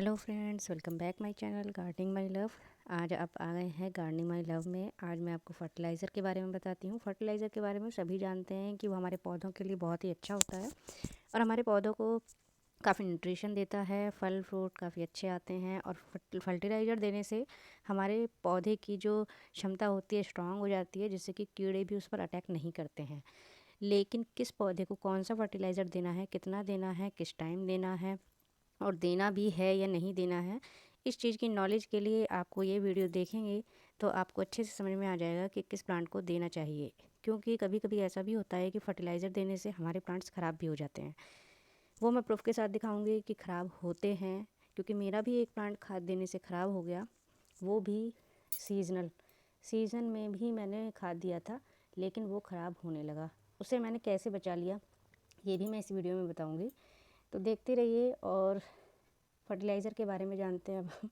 Hello friends, welcome back my channel gardening my love. आज आप आ गए हैं गार्डनिंग माय लव में। आज मैं आपको फर्टिलाइज़र के बारे में बताती हूँ। फर्टिलाइज़र के बारे में सभी जानते हैं कि वो हमारे पौधों के लिए बहुत ही अच्छा होता है और हमारे पौधों को काफ़ी न्यूट्रिशन देता है। फल फ्रूट काफ़ी अच्छे आते हैं और फर्टिलाइज़र देने से हमारे पौधे की जो क्षमता होती है स्ट्रांग हो जाती है, जिससे कि कीड़े भी उस पर अटैक नहीं करते हैं। लेकिन किस पौधे को कौन सा फर्टिलाइज़र देना है, कितना देना है, किस टाइम देना है और देना भी है या नहीं देना है, इस चीज़ की नॉलेज के लिए आपको ये वीडियो देखेंगे तो आपको अच्छे से समझ में आ जाएगा कि किस प्लांट को देना चाहिए। क्योंकि कभी कभी ऐसा भी होता है कि फर्टिलाइज़र देने से हमारे प्लांट्स ख़राब भी हो जाते हैं। वो मैं प्रूफ के साथ दिखाऊंगी कि ख़राब होते हैं, क्योंकि मेरा भी एक प्लांट खाद देने से ख़राब हो गया। वो भी सीज़न में भी मैंने खाद दिया था, लेकिन वो ख़राब होने लगा। उसे मैंने कैसे बचा लिया ये भी मैं इस वीडियो में बताऊंगी, तो देखते रहिए और फर्टिलाइज़र के बारे में जानते हैं अब।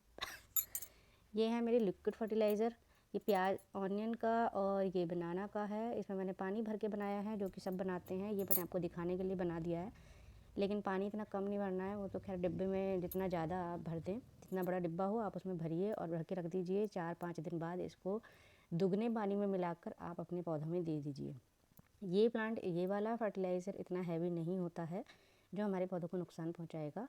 ये है मेरे लिक्विड फर्टिलाइज़र। ये प्याज ऑनियन का और ये बनाना का है। इसमें मैंने पानी भर के बनाया है, जो कि सब बनाते हैं। ये मैंने आपको दिखाने के लिए बना दिया है, लेकिन पानी इतना कम नहीं भरना है। वो तो खैर डिब्बे में जितना ज़्यादा आप भर दें, जितना बड़ा डिब्बा हो आप उसमें भरिए और भर के रख दीजिए। 4-5 दिन बाद इसको दुगने पानी में मिलाकर आप अपने पौधों में दे दीजिए। ये वाला फर्टिलाइज़र इतना हैवी नहीं होता है जो हमारे पौधों को नुकसान पहुँचाएगा।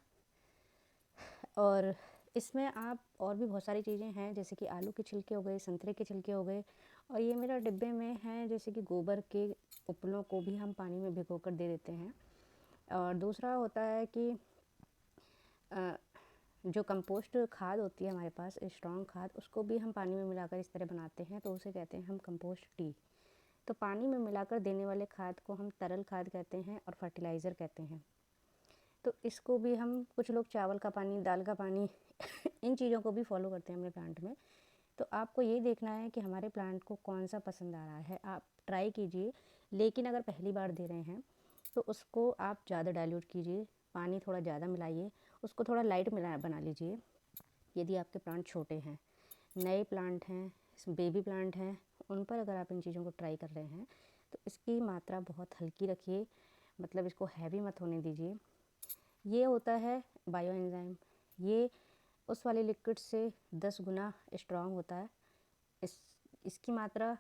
और इसमें आप और भी बहुत सारी चीज़ें हैं, जैसे कि आलू के छिलके हो गए, संतरे के छिलके हो गए, और ये मेरा डिब्बे में है जैसे कि गोबर के उपलों को भी हम पानी में भिगो कर दे देते हैं। और दूसरा होता है कि जो कंपोस्ट खाद होती है हमारे पास, स्ट्रॉन्ग खाद, उसको भी हम पानी में मिलाकर इस तरह बनाते हैं, तो उसे कहते हैं हम कंपोस्ट टी। तो पानी में मिलाकर देने वाले खाद को हम तरल खाद कहते हैं और फर्टिलाइज़र कहते हैं। तो इसको भी हम, कुछ लोग चावल का पानी, दाल का पानी इन चीज़ों को भी फॉलो करते हैं अपने प्लांट में। तो आपको ये देखना है कि हमारे प्लांट को कौन सा पसंद आ रहा है, आप ट्राई कीजिए। लेकिन अगर पहली बार दे रहे हैं तो उसको आप ज़्यादा डाइल्यूट कीजिए, पानी थोड़ा ज़्यादा मिलाइए, उसको थोड़ा लाइट मिला बना लीजिए। यदि आपके प्लांट छोटे हैं, नए प्लांट हैं, बेबी प्लांट हैं, उन पर अगर आप इन चीज़ों को ट्राई कर रहे हैं तो इसकी मात्रा बहुत हल्की रखिए, मतलब इसको हैवी मत होने दीजिए। ये होता है बायो एंजाइम। ये उस वाले लिक्विड से 10 गुना स्ट्रॉन्ग होता है। इसकी मात्रा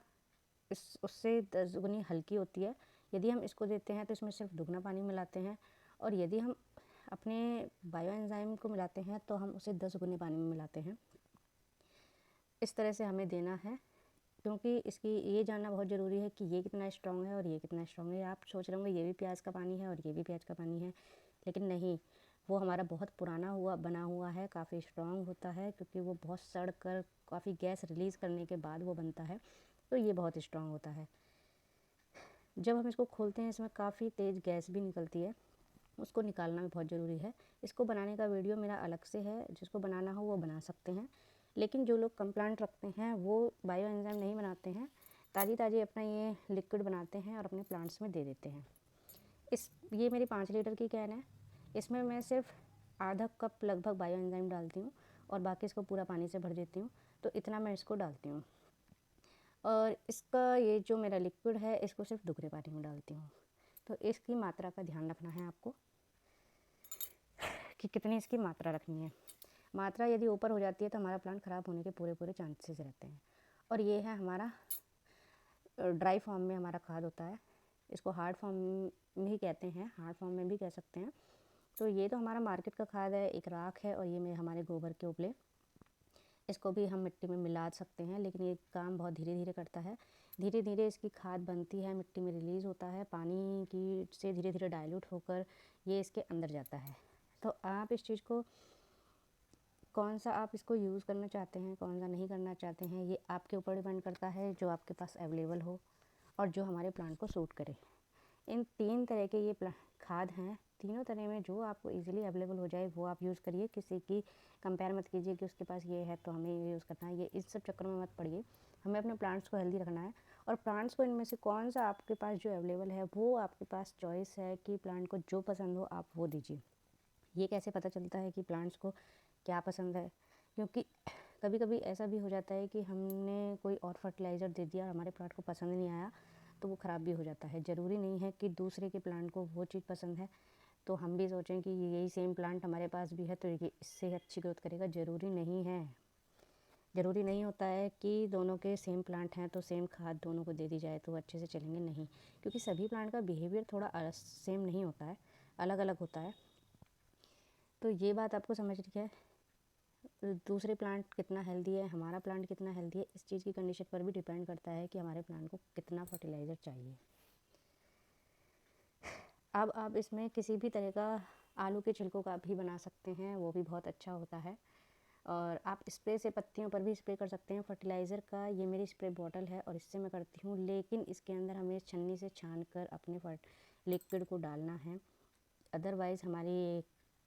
उससे 10 गुनी हल्की होती है। यदि हम इसको देते हैं तो इसमें सिर्फ दुगना पानी मिलाते हैं, और यदि हम अपने बायो एंजाइम को मिलाते हैं तो हम उसे 10 गुने पानी में मिलाते हैं। इस तरह से हमें देना है, क्योंकि इसकी ये जानना बहुत ज़रूरी है कि ये कितना स्ट्रॉन्ग है और ये कितना स्ट्रॉन्ग है। आप सोच रहे होंगे ये भी प्याज का पानी है और ये भी प्याज का पानी है, लेकिन नहीं, वो हमारा बहुत पुराना हुआ बना हुआ है, काफ़ी स्ट्रॉन्ग होता है, क्योंकि वो बहुत सड़ कर काफ़ी गैस रिलीज़ करने के बाद वो बनता है, तो ये बहुत स्ट्रॉन्ग होता है। जब हम इसको खोलते हैं इसमें काफ़ी तेज़ गैस भी निकलती है, उसको निकालना भी बहुत ज़रूरी है। इसको बनाने का वीडियो मेरा अलग से है, जिसको बनाना हो वो बना सकते हैं। लेकिन जो लोग कम प्लांट रखते हैं वो बायो एंजाइम नहीं बनाते हैं, ताज़ी अपना ये लिक्विड बनाते हैं और अपने प्लांट्स में दे देते हैं। ये मेरी 5 लीटर की कैन है। इसमें मैं सिर्फ आधा कप लगभग बायो एंजाइम डालती हूँ और बाकी इसको पूरा पानी से भर देती हूँ, तो इतना मैं इसको डालती हूँ। और इसका ये जो मेरा लिक्विड है इसको सिर्फ दुगने पानी में डालती हूँ। तो इसकी मात्रा का ध्यान रखना है आपको कि कितनी इसकी मात्रा रखनी है। मात्रा यदि ऊपर हो जाती है तो हमारा प्लांट ख़राब होने के पूरे चांसेस रहते हैं। और ये है हमारा ड्राई फॉर्म में हमारा खाद होता है। इसको हार्ड फॉर्म में ही कहते हैं, हार्ड फॉर्म में भी कह सकते हैं। तो ये तो हमारा मार्केट का खाद है, एक राख है, और ये में हमारे गोबर के उपले। इसको भी हम मिट्टी में मिला सकते हैं, लेकिन ये काम बहुत धीरे धीरे करता है। धीरे धीरे इसकी खाद बनती है, मिट्टी में रिलीज़ होता है, पानी की से धीरे धीरे डाइल्यूट होकर ये इसके अंदर जाता है। तो आप इस चीज़ को, कौन सा आप इसको यूज़ करना चाहते हैं, कौन सा नहीं करना चाहते हैं, ये आपके ऊपर डिपेंड करता है, जो आपके पास अवेलेबल हो और जो हमारे प्लांट को सूट करे। इन 3 तरह के ये खाद हैं, तीनों तरह में जो आपको इजीली अवेलेबल हो जाए वो आप यूज़ करिए। किसी की कंपेयर मत कीजिए कि उसके पास ये है तो हमें ये यूज़ करना है, ये इस सब चक्कर में मत पड़िए। हमें अपने प्लांट्स को हेल्दी रखना है, और प्लांट्स को इनमें से कौन सा आपके पास जो अवेलेबल है वो आपके पास चॉइस है कि प्लांट को जो पसंद हो आप वो दीजिए। ये कैसे पता चलता है कि प्लांट्स को क्या पसंद है? क्योंकि कभी कभी ऐसा भी हो जाता है कि हमने कोई और फर्टिलाइज़र दे दिया और हमारे प्लांट को पसंद नहीं आया, तो वो ख़राब भी हो जाता है। ज़रूरी नहीं है कि दूसरे के प्लांट को वो चीज़ पसंद है तो हम भी सोचें कि यही सेम प्लांट हमारे पास भी है तो ये इससे अच्छी ग्रोथ करेगा। ज़रूरी नहीं है, ज़रूरी नहीं होता है कि दोनों के सेम प्लांट हैं तो सेम खाद दोनों को दे दी जाए तो अच्छे से चलेंगे, नहीं। क्योंकि सभी प्लांट का बिहेवियर थोड़ा सेम नहीं होता है, अलग अलग होता है। तो ये बात आपको समझ रही है। दूसरे प्लांट कितना हेल्दी है, हमारा प्लांट कितना हेल्दी है, इस चीज़ की कंडीशन पर भी डिपेंड करता है कि हमारे प्लांट को कितना फर्टिलाइज़र चाहिए। अब आप इसमें किसी भी तरह का आलू के छिलकों का भी बना सकते हैं, वो भी बहुत अच्छा होता है। और आप स्प्रे से पत्तियों पर भी स्प्रे कर सकते हैं फर्टिलाइज़र का। ये मेरी स्प्रे बॉटल है और इससे मैं करती हूँ, लेकिन इसके अंदर हमें छन्नी से छान कर अपने लिक्विड को डालना है। अदरवाइज़ हमारी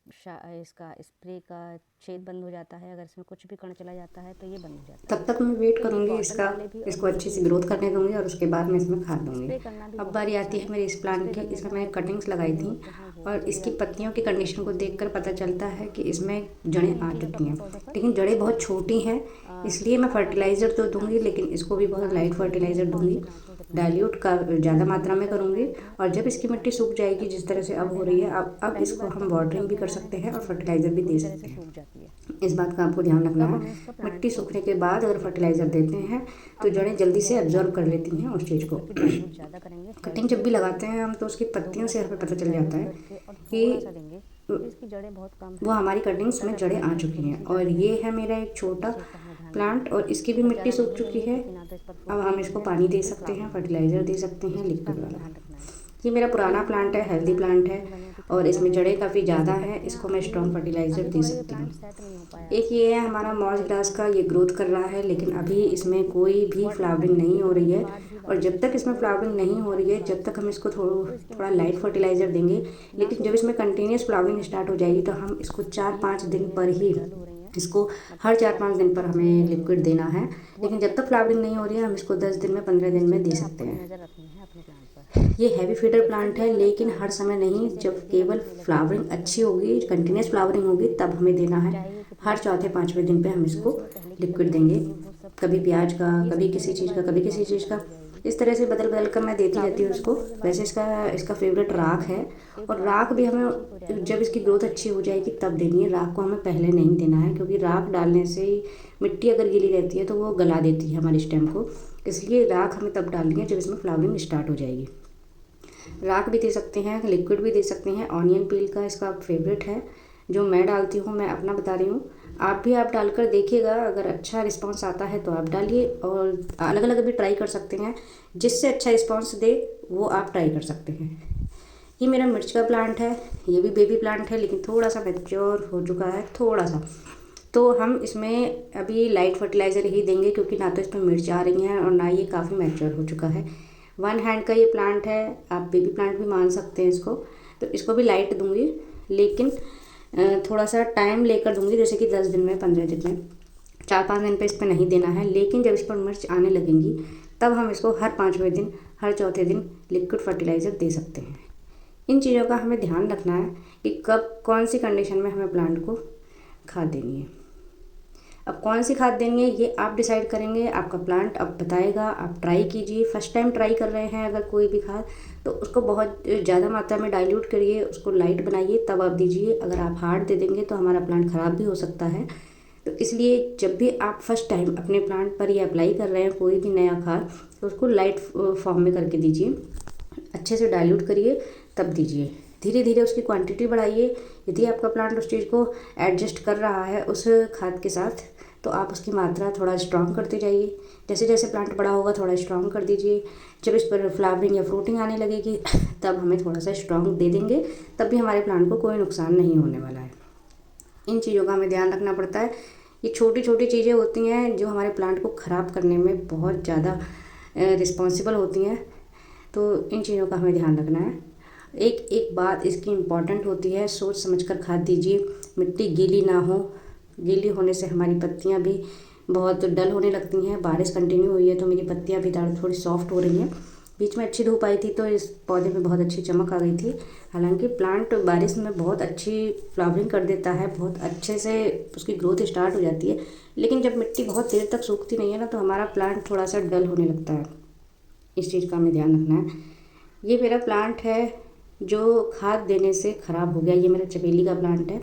इसका स्प्रे का छेद बंद हो जाता है। अगर इसमें कुछ भी कण चला जाता है तो ये बंद हो जाता है। तब तक मैं वेट तो ये करूँगी बॉटल वाले भी और इसको अच्छी सी दूसरे ग्रोथ भी करने दूँगी और उसके बाद मैं इसमें खाद दूँगी। स्प्रे करना भी अब बहुत बारी अच्छा आती है है। मेरी इस प्लांट स्प्रे की। करने से इसमें मैंने हमारे कटिंग्स प्लांट के लगाई जड़ें थी होते हैं वो और भी चली इसकी जाती पत्तियों हैं की और कंडीशन को अच्छे से देखकर पता चलता है कि इसमें जड़ें इन आ चीज़ों का चुकी अपने हैं, पौधों पर लेकिन जड़ें बहुत ध्यान छोटी रखें। हैं, इसलिए मैं अब बारी आती फर्टिलाइज़र है तो दूँगी, प्लांट्स लेकिन की। इसको भी बहुत प्लांट्स लाइट में हमें फर्टिलाइज़र कौन दूँगी। से प्लांट्स को कितना देना डाइल्यूट है। का ज़्यादा जैसे मात्रा में कबूतर के करूँगी। प्लांट हैं और जब छोटे इसकी छोटे मिट्टी प्लांट्स हैं सूख तो जाएगी, जिस कबूतर तरह को से कितना अब हो देना रही है, है। अब पहली इसको बात तो हम हमें वाटरिंग कब भी कर देना है सकते जब हैं और इसकी मिट्टी फर्टिलाइज़र भी दे पूरी तरह से सकते हैं। सूख जाती है। इस बात का आपको ध्यान रखना तब है। हमें इसका प्लांट मिट्टी को सूखने के बाद अगर देना फर्टिलाइज़र है। देते हैं तो अब हम जड़ें जल्दी से गहरा एब्जॉर्ब डाइल्यूट कर लेती हैं करेंगे, उस चीज़ एक को। तो कि डाइल्यूट ज़्यादा करेंगे, कटिंग हेल्दी जब है भी प्लांट। लगाते हैं हम तो उसकी 2 पत्तियों गिलास से हमें पानी पता में चल जाता डाइल्यूट है करके और थोड़ा सा कि देंगे क्योंकि इसकी जड़ें बहुत कम वो हैं। हमारी कटिंग्स छोटा में सा जड़ें आ प्लांट है, चुकी थोड़ी हैं। सी और जड़ ये होगी। है मेरा एक तो छोटा इस चीज़ का हमें ध्यान रखना प्लांट है। और इसकी भी बहुत मिट्टी ज़्यादा सूख नहीं चुकी देंगे है। क्योंकि ना तो इस पर अब फ्रूटिंग हम हो रही इसको है पानी ना दे ही सकते हैं, फ्लावरिंग हो रही है। फर्टिलाइज़र दे सकते इस हैं चीज़ का लिक्विड हमें वाला। ध्यान रखना है। ये मेरा तो पुराना ये जो प्लांट है, हमारा हेल्दी प्लांट प्लांट है है बने कि और ताज़ा इसमें है। जड़ें काफ़ी ज़्यादा इसकी हैं। पत्तियाँ इसको मैं अभी स्ट्रॉन्ग फर्टिलाइज़र अभी दे थोड़ा ये सकती हूँ। प्लांट सेट नहीं हो पाया है। एक ये है हमारा अभी मॉस फर्टिलाइज़र ग्रास हम का, ये देंगे ग्रोथ कर रहा है, लेकिन और अभी इसमें कोई भी वाटरिंग फ्लावरिंग करने के नहीं हो रही तुरंत है। बाद ही और बारिश जब तक शुरू इसमें हो फ्लावरिंग गई नहीं हो रही है, हल्की जब तक बारिश हम हुई इसको तो इसकी थोड़ा मिट्टी भी लाइट सूख फर्टिलाइज़र जाएगी। देंगे। ना लेकिन जब सूखने इसमें की वजह से इसकी कंटिन्यूस फ्लावरिंग पत्तियाँ स्टार्ट हो ज़्यादा जाएगी तो नहीं हम इसको ये 4-5 दिन धीरे पर धीरे ही डल हो रही हैं। इसको मतलब हर कि चार पाँच दिन पत्तियाँ पर इतनी हमें नहीं हो लिक्विड रही देना हैं। है। वो लेकिन अपने जब तक आप फ्लावरिंग नहीं हो तब रही है, हम इसमें इसको सूख 10 दिन जाएगी। में 15 दिन इस में चीज़ दे पर आपको सकते भी हैं। नज़र रखनी है अपने प्लांट पर। ये हैवी फीडर जब तक प्लांट ये है, हमारा लेकिन हर प्लांट समय अच्छे नहीं। से जब हेल्दी केवल बनने लगेगा फ्लावरिंग तब अच्छी हम होगी, इसमें कंटिन्यूस फर्टिलाइज़र फ्लावरिंग देंगे। होगी, तब हमें देना है। चाहे ये कितना हर भी चौथे फ्लावरिंग पाँचवें करे। दिन पे हम जो इसको इसमें पहले की लिक्विड कटिंग देंगे। थी वो सब कभी चली प्याज का, जाएगी। ये कभी सब किसी देने के चीज़ का, बाद ये कभी किसी फ्लावरिंग चीज़ बंद का। हो जाएगी। इस तरह से बदल बदल कर मैं देती रहती फ्लावरिंग हूँ बंद इसको। होने के बाद वैसे इसका देखिए इसका फेवरेट जैसे राख ही है। एक और बार राख में भी ये सब हमें, ठीक हो जाएगा जब उसके इसकी ग्रोथ बाद हम अच्छी हो इसमें जाएगी खाद तब देंगे। देनी है। राख को हमें पहले नहीं देना है, क्योंकि राख डालने से ही मिट्टी अगर गीली रहती है तो वो गला देती है हमारे स्टेम को। इसलिए राख हमें तब डालनी है जब इसमें फ्लावरिंग स्टार्ट हो जाएगी। राख भी दे सकते हैं, लिक्विड भी दे सकते हैं। ऑनियन पील का इसका फेवरेट है, जो मैं डालती हूँ, मैं अपना बता रही हूँ। आप डालकर देखिएगा, अगर अच्छा रिस्पांस आता है तो आप डालिए, और अलग अलग भी ट्राई कर सकते हैं। जिससे अच्छा रिस्पांस दे वो आप ट्राई कर सकते हैं। ये मेरा मिर्च का प्लांट है, ये भी बेबी प्लांट है, लेकिन थोड़ा सा मैच्योर हो चुका है, थोड़ा सा। तो हम इसमें अभी लाइट फर्टिलाइज़र ही देंगे, क्योंकि ना तो इसमें मिर्च आ रही हैं और ना ये काफ़ी मैच्योर हो चुका है। 1 हैंड का ये प्लांट है, आप बेबी प्लांट भी मान सकते हैं इसको। तो इसको भी लाइट दूंगी, लेकिन थोड़ा सा टाइम लेकर दूंगी, जैसे कि 10 दिन में, 15 दिन में। 4-5 दिन पे इस पर नहीं देना है, लेकिन जब इस पर मिर्च आने लगेंगी तब हम इसको हर 5वें दिन, हर चौथे दिन लिक्विड फर्टिलाइज़र दे सकते हैं। इन चीज़ों का हमें ध्यान रखना है कि कब कौन सी कंडीशन में हमें प्लांट को खाद देनी है। अब कौन सी खाद देनी है ये आप डिसाइड करेंगे, आपका प्लांट अब बताएगा। आप ट्राई कीजिए, फर्स्ट टाइम ट्राई कर रहे हैं अगर कोई भी खाद, तो उसको बहुत ज़्यादा मात्रा में डाइल्यूट करिए, उसको लाइट बनाइए, तब आप दीजिए। अगर आप हार्ड दे देंगे तो हमारा प्लांट ख़राब भी हो सकता है। तो इसलिए जब भी आप फर्स्ट टाइम अपने प्लांट पर ये अप्लाई कर रहे हैं कोई भी नया खाद, तो उसको लाइट फॉर्म में करके दीजिए, अच्छे से डाइल्यूट करिए, तब दीजिए। धीरे धीरे उसकी क्वांटिटी बढ़ाइए। यदि आपका प्लांट उस चीज़ को एडजस्ट कर रहा है उस खाद के साथ, तो आप उसकी मात्रा थोड़ा स्ट्रॉन्ग करते जाइए। जैसे जैसे प्लांट बड़ा होगा थोड़ा स्ट्रॉन्ग कर दीजिए। जब इस पर फ्लावरिंग या फ्रूटिंग आने लगेगी तब हमें थोड़ा सा स्ट्रॉन्ग दे देंगे, तब भी हमारे प्लांट को कोई नुकसान नहीं होने वाला है। इन चीज़ों का हमें ध्यान रखना पड़ता है। ये छोटी छोटी चीज़ें होती हैं जो हमारे प्लांट को ख़राब करने में बहुत ज़्यादा रिस्पॉन्सिबल होती हैं। तो इन चीज़ों का हमें ध्यान रखना है। एक एक बात इसकी इम्पॉर्टेंट होती है, सोच समझकर खाद दीजिए, मिट्टी गीली ना हो। गीली होने से हमारी पत्तियां भी बहुत डल होने लगती हैं। बारिश कंटिन्यू हुई है तो मेरी पत्तियां भी थोड़ी सॉफ्ट हो रही हैं। बीच में अच्छी धूप आई थी तो इस पौधे में बहुत अच्छी चमक आ गई थी। हालांकि प्लांट बारिश में बहुत अच्छी फ्लावरिंग कर देता है, बहुत अच्छे से उसकी ग्रोथ स्टार्ट हो जाती है, लेकिन जब मिट्टी बहुत देर तक सूखती नहीं है ना, तो हमारा प्लांट थोड़ा सा डल होने लगता है। इस चीज़ का हमें ध्यान रखना है। ये मेरा प्लांट है जो खाद देने से ख़राब हो गया। ये मेरा चमेली का प्लांट है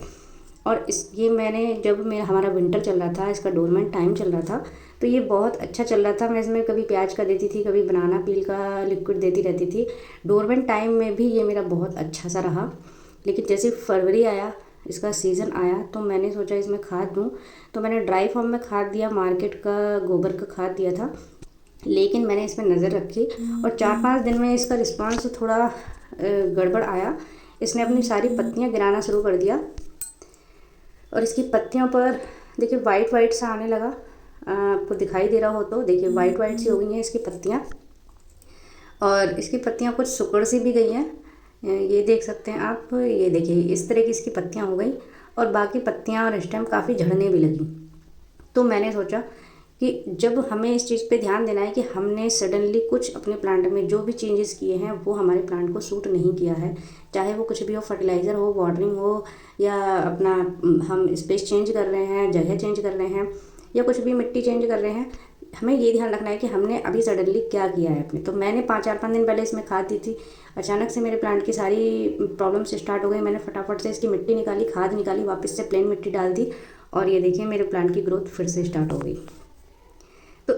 और ये मैंने जब हमारा विंटर चल रहा था, इसका डोरमेंट टाइम चल रहा था, तो ये बहुत अच्छा चल रहा था। मैं इसमें कभी प्याज का देती थी, कभी बनाना पील का लिक्विड देती रहती थी। डोरमेंट टाइम में भी ये मेरा बहुत अच्छा सा रहा। लेकिन जैसे फरवरी आया, इसका सीज़न आया, तो मैंने सोचा इसमें खाद दूँ। तो मैंने ड्राई फॉर्म में खाद दिया, मार्केट का गोबर का खाद दिया था। लेकिन मैंने इसमें नज़र रखी और 4-5 दिन में इसका रिस्पांस थोड़ा गड़बड़ आया। इसने अपनी सारी पत्तियां गिराना शुरू कर दिया और इसकी पत्तियों पर देखिए वाइट वाइट सा आने लगा। आपको दिखाई दे रहा हो तो देखिए वाइट वाइट सी हो गई हैं इसकी पत्तियां और इसकी पत्तियां कुछ सिकुड़ सी भी गई हैं। ये देख सकते हैं आप, ये देखिए इस तरह की इसकी पत्तियां हो गई और बाकी पत्तियां और स्टेम काफ़ी झड़ने भी लगी। तो मैंने सोचा कि जब हमें इस चीज़ पे ध्यान देना है कि हमने सडनली कुछ अपने प्लांट में जो भी चेंजेस किए हैं वो हमारे प्लांट को सूट नहीं किया है, चाहे वो कुछ भी हो, फर्टिलाइज़र हो, वाटरिंग हो, या अपना हम स्पेस चेंज कर रहे हैं, जगह चेंज कर रहे हैं, या कुछ भी मिट्टी चेंज कर रहे हैं, हमें ये ध्यान रखना है कि हमने अभी सडनली क्या किया है अपने। तो मैंने 4-5 दिन पहले इसमें खाद दी थी। अचानक से मेरे प्लांट की सारी प्रॉब्लम्स स्टार्ट हो गई। मैंने फटाफट से इसकी मिट्टी निकाली, खाद निकाली, वापस से प्लेन मिट्टी डाल दी और ये देखिए मेरे प्लांट की ग्रोथ फिर से स्टार्ट हो गई। तो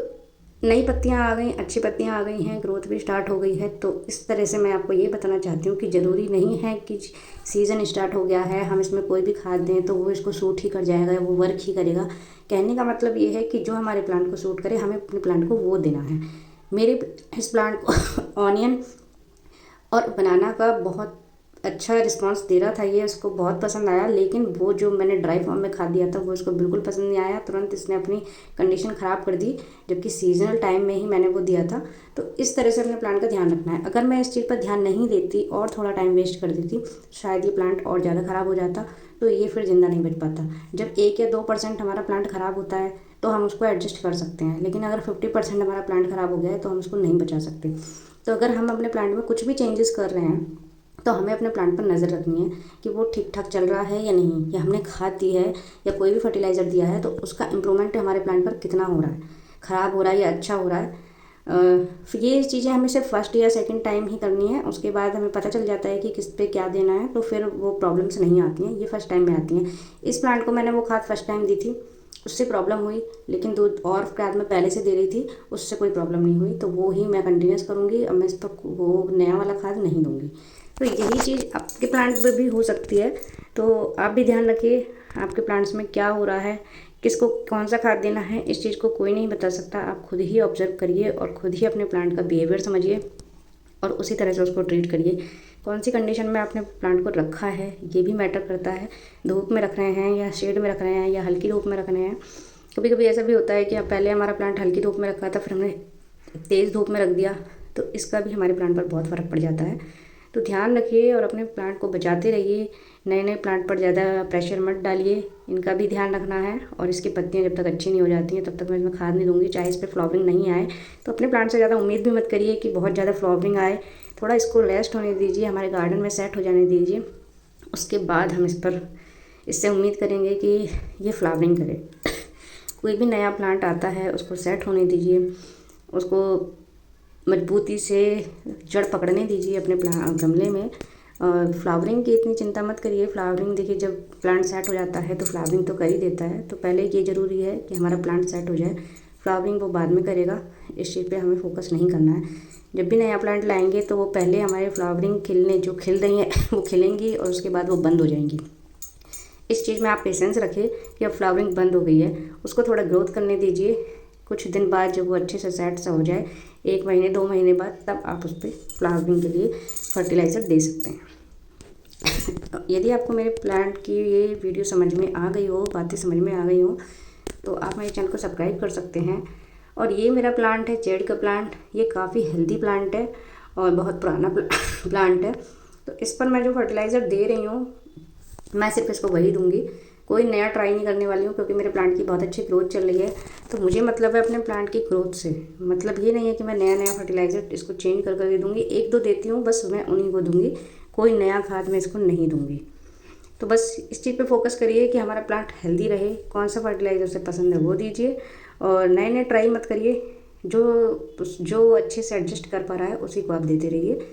नई पत्तियां आ गई, अच्छी पत्तियां आ गई हैं, ग्रोथ भी स्टार्ट हो गई है। तो इस तरह से मैं आपको ये बताना चाहती हूँ कि ज़रूरी नहीं है कि सीज़न स्टार्ट हो गया है हम इसमें कोई भी खाद दें तो वो इसको सूट ही कर जाएगा, वो वर्क ही करेगा। कहने का मतलब ये है कि जो हमारे प्लांट को सूट करे हमें अपने प्लांट को वो देना है। मेरे इस प्लांट को ऑनियन और बनाना का बहुत अच्छा रिस्पांस दे रहा था, ये उसको बहुत पसंद आया। लेकिन वो जो मैंने ड्राई फॉर्म में खाद दिया था वो उसको बिल्कुल पसंद नहीं आया। तुरंत इसने अपनी कंडीशन ख़राब कर दी, जबकि सीजनल टाइम में ही मैंने वो दिया था। तो इस तरह से अपने प्लांट का ध्यान रखना है। अगर मैं इस चीज़ पर ध्यान नहीं देती और थोड़ा टाइम वेस्ट कर देती, शायद ये प्लांट और ज़्यादा ख़राब हो जाता, तो ये फिर ज़िंदा नहीं बच पाता। जब 1 या 2% हमारा प्लांट ख़राब होता है तो हम उसको एडजस्ट कर सकते हैं, लेकिन अगर 50% हमारा प्लांट ख़राब हो गया है तो हम उसको नहीं बचा सकते। तो अगर हम अपने प्लांट में कुछ भी चेंजेस कर रहे हैं तो हमें अपने प्लांट पर नज़र रखनी है कि वो ठीक ठाक चल रहा है या नहीं, या हमने खाद दी है या कोई भी फर्टिलाइज़र दिया है तो उसका इम्प्रूवमेंट हमारे प्लांट पर कितना हो रहा है, ख़राब हो रहा है या अच्छा हो रहा है। फिर ये चीज़ें हमें सिर्फ फर्स्ट या सेकंड टाइम ही करनी है। उसके बाद हमें पता चल जाता है कि किस पे क्या देना है, तो फिर वो प्रॉब्लम्स नहीं आती हैं, ये फर्स्ट टाइम में आती हैं। इस प्लांट को मैंने वो खाद फर्स्ट टाइम दी थी, उससे प्रॉब्लम हुई, लेकिन 2 और खाद मैं पहले से दे रही थी, उससे कोई प्रॉब्लम नहीं हुई। तो वो ही मैं कंटिन्यूस करूँगी। अब मैं इस पर वो नया वाला खाद नहीं दूँगी। तो यही चीज़ आपके प्लांट पे भी हो सकती है। तो आप भी ध्यान रखिए आपके प्लांट्स में क्या हो रहा है, किसको कौन सा खाद देना है। इस चीज़ को कोई नहीं बता सकता, आप खुद ही ऑब्जर्व करिए और खुद ही अपने प्लांट का बिहेवियर समझिए और उसी तरह से उसको ट्रीट करिए। कौन सी कंडीशन में आपने प्लांट को रखा है ये भी मैटर करता है। धूप में रख रहे हैं या शेड में रख रहे हैं या हल्की धूप में रख रहे हैं। कभी कभी ऐसा भी होता है कि पहले हमारा प्लांट हल्की धूप में रखा था, फिर हमने तेज़ धूप में रख दिया, तो इसका भी हमारे प्लांट पर बहुत फ़र्क पड़ जाता है। तो ध्यान रखिए और अपने प्लांट को बचाते रहिए। नए नए प्लांट पर ज़्यादा प्रेशर मत डालिए, इनका भी ध्यान रखना है। और इसकी पत्तियां जब तक अच्छी नहीं हो जाती हैं तब तक मैं इसमें खाद नहीं दूंगी, चाहे इस पर फ्लावरिंग नहीं आए। तो अपने प्लांट से ज़्यादा उम्मीद भी मत करिए कि बहुत ज़्यादा फ्लावरिंग आए। थोड़ा इसको रेस्ट होने दीजिए, हमारे गार्डन में सेट हो जाने दीजिए, उसके बाद हम इससे उम्मीद करेंगे कि ये फ्लावरिंग करे। कोई भी नया प्लांट आता है उसको सेट होने दीजिए, उसको मजबूती से जड़ पकड़ने दीजिए अपने गमले में। और फ्लावरिंग की इतनी चिंता मत करिए। फ्लावरिंग देखिए जब प्लांट सेट हो जाता है तो फ्लावरिंग तो कर ही देता है। तो पहले ये ज़रूरी है कि हमारा प्लांट सेट हो जाए, फ्लावरिंग वो बाद में करेगा। इस चीज़ पे हमें फोकस नहीं करना है। जब भी नया प्लांट लाएंगे तो वो पहले हमारे फ्लावरिंग खिलने जो खिल रही हैं वो खिलेंगी और उसके बाद वो बंद हो जाएंगी। इस चीज़ में आप पेशेंस रखिए कि अब फ्लावरिंग बंद हो गई है, उसको थोड़ा ग्रोथ करने दीजिए। कुछ दिन बाद जब वो अच्छे से सेट सा हो जाए, 1 महीने 2 महीने बाद, तब आप उस पर फ्लावरिंग के लिए फर्टिलाइज़र दे सकते हैं। यदि आपको मेरे प्लांट की ये वीडियो समझ में आ गई हो, बातें समझ में आ गई हो, तो आप मेरे चैनल को सब्सक्राइब कर सकते हैं। और ये मेरा प्लांट है जेड का प्लांट, ये काफ़ी हेल्दी प्लांट है और बहुत पुराना प्लांट है। तो इस पर मैं जो फर्टिलाइज़र दे रही हूँ मैं सिर्फ इसको वही दूंगी, कोई नया ट्राई नहीं करने वाली हूँ, क्योंकि मेरे प्लांट की बहुत अच्छी ग्रोथ चल रही है। तो मुझे मतलब है अपने प्लांट की ग्रोथ से, मतलब ये नहीं है कि मैं नया नया फर्टिलाइज़र इसको चेंज कर करके दूंगी। 1-2 देती हूँ बस, मैं उन्हीं को दूंगी, कोई नया खाद मैं इसको नहीं दूंगी। तो बस इस चीज़ पे फोकस करिए कि हमारा प्लांट हेल्दी रहे। कौन सा फर्टिलाइज़र से पसंद है वो दीजिए और नए नए ट्राई मत करिए। जो अच्छे से एडजस्ट कर पा रहा है उसी को आप देते रहिए।